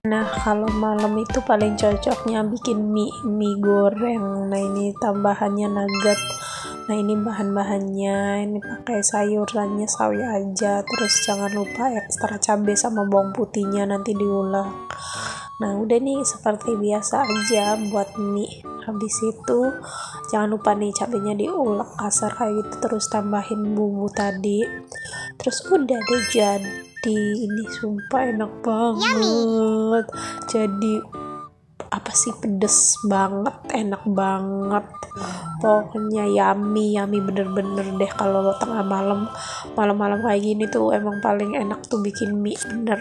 Nah, kalau malam itu paling cocoknya bikin mie goreng. Nah, ini tambahannya nugget. Nah, ini bahan-bahannya. Ini pakai sayurannya sawi aja. Terus jangan lupa ekstra cabai sama bawang putihnya nanti diulek. Nah, udah nih seperti biasa aja buat mie. Habis itu jangan lupa nih cabenya diulek kasar kayak gitu, terus tambahin bumbu tadi. Terus udah deh jadi. Ini sumpah enak banget. Jadi apa sih, pedes banget, enak banget, pokoknya yummy yummy bener-bener deh. Kalau tengah malam kayak gini tuh emang paling enak tuh bikin mie, bener.